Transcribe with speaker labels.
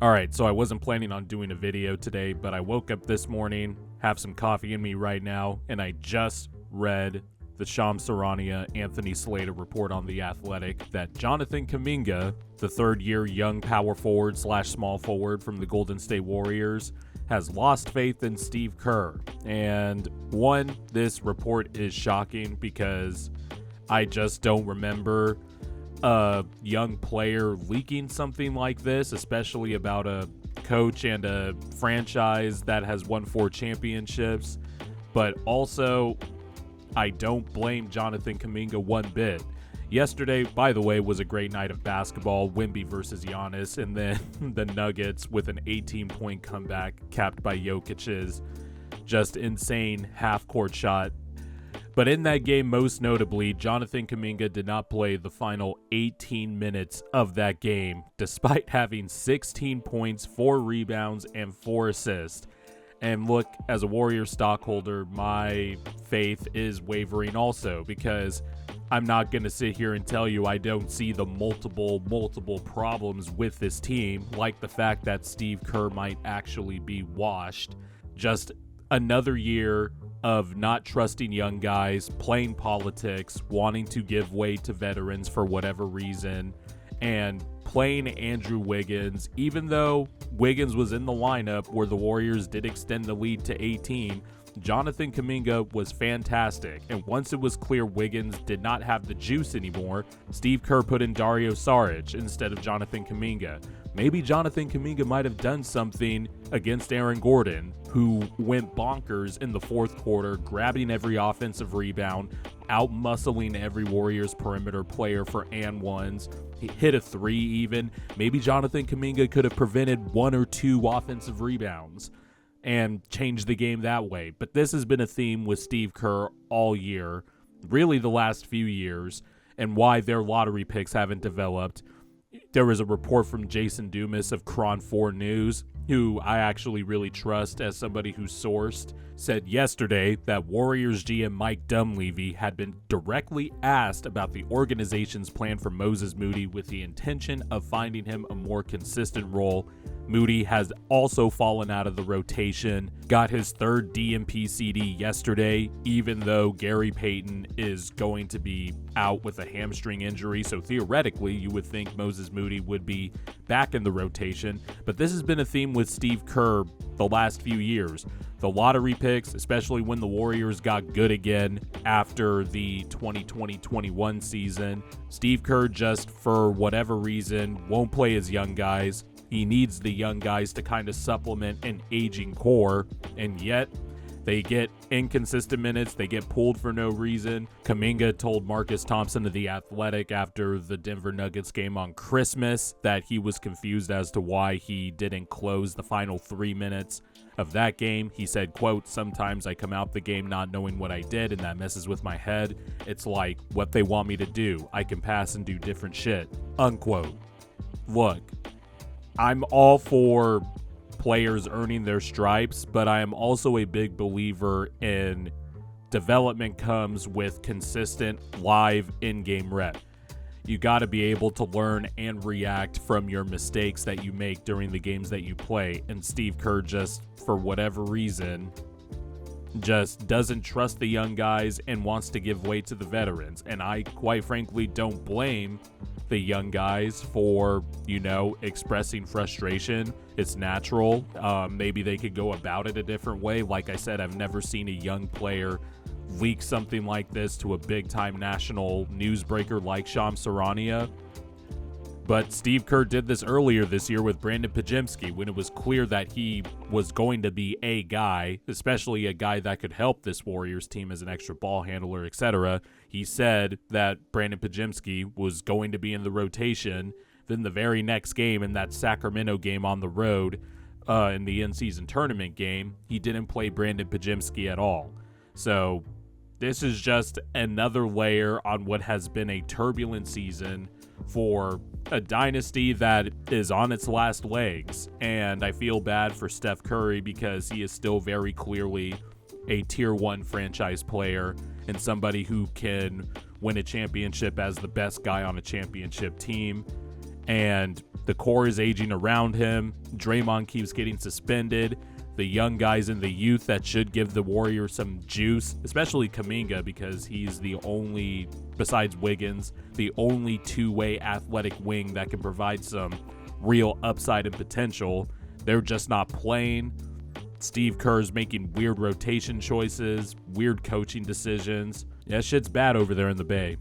Speaker 1: Alright, so I wasn't planning on doing a video today, but I woke up this morning, have some coffee in me right now, and I just read the Shams Charania Anthony Slater report on The Athletic that Jonathan Kuminga, the third-year young power forward / small forward from the Golden State Warriors, has lost faith in Steve Kerr. And one, this report is shocking because I just don't remember a young player leaking something like this, especially about a coach and a franchise that has won 4 championships. But also, I don't blame Jonathan Kuminga one bit. Yesterday, by the way, was a great night of basketball. Wemby versus Giannis, and then the Nuggets with an 18-point comeback capped by Jokic's just insane half-court shot. But in that game, most notably, Jonathan Kuminga did not play the final 18 minutes of that game, despite having 16 points, 4 rebounds, and 4 assists. And look, as a Warriors stockholder, my faith is wavering also, because I'm not going to sit here and tell you I don't see the multiple problems with this team, like the fact that Steve Kerr might actually be washed. Just another year of not trusting young guys, playing politics, wanting to give way to veterans for whatever reason, and playing Andrew Wiggins, even though Wiggins was in the lineup where the Warriors did extend the lead to 18, Jonathan Kuminga was fantastic, and once it was clear Wiggins did not have the juice anymore, Steve Kerr put in Dario Saric instead of Jonathan Kuminga. Maybe Jonathan Kuminga might have done something against Aaron Gordon, who went bonkers in the fourth quarter, grabbing every offensive rebound, out-muscling every Warriors perimeter player for and ones. He hit a 3 even. Maybe Jonathan Kuminga could have prevented 1 or 2 offensive rebounds and changed the game that way. But this has been a theme with Steve Kerr all year, really the last few years, and why their lottery picks haven't developed. There was a report from Jason Dumas of Cron 4 News, who I actually really trust as somebody who's sourced, said yesterday that Warriors GM Mike Dunleavy had been directly asked about the organization's plan for Moses Moody with the intention of finding him a more consistent role. Moody has also fallen out of the rotation, got his 3rd DNP CD yesterday, even though Gary Payton is going to be out with a hamstring injury, so theoretically you would think Moses Moody would be back in the rotation. But this has been a theme with Steve Kerr the last few years. The lottery picks, especially when the Warriors got good again after the 2020-21 season, Steve Kerr just, for whatever reason, won't play his young guys. He needs the young guys to kind of supplement an aging core, and yet they get inconsistent minutes. They get pulled for no reason. Kaminga told Marcus Thompson of The Athletic after the Denver Nuggets game on Christmas that he was confused as to why he didn't close the final 3 minutes of that game. He said, quote, "Sometimes I come out the game not knowing what I did, and that messes with my head. It's like what they want me to do. I can pass and do different shit," unquote. Look, I'm all for players earning their stripes, but I am also a big believer in development comes with consistent live in-game rep. You got to be able to learn and react from your mistakes that you make during the games that you play, and Steve Kerr just, for whatever reason, just doesn't trust the young guys and wants to give way to the veterans. And I, quite frankly, don't blame the young guys for, expressing frustration. It's natural. Maybe they could go about it a different way. Like I said, I've never seen a young player leak something like this to a big-time national newsbreaker like Shams Charania. But Steve Kerr did this earlier this year with Brandon Podziemski when it was clear that he was going to be a guy, especially a guy that could help this Warriors team as an extra ball handler, etc. He said that Brandon Podziemski was going to be in the rotation. Then the very next game, in that Sacramento game on the road, in the in-season tournament game, he didn't play Brandon Podziemski at all. So this is just another layer on what has been a turbulent season for a dynasty that is on its last legs. And I feel bad for Steph Curry because he is still very clearly a tier 1 franchise player and somebody who can win a championship as the best guy on a championship team. and the core is aging around him. Draymond keeps getting suspended. The young guys in the youth that should give the Warriors some juice, especially Kaminga, because he's the only, besides Wiggins, the only two-way athletic wing that can provide some real upside and potential. They're just not playing. Steve Kerr's making weird rotation choices, weird coaching decisions. Yeah, shit's bad over there in the Bay.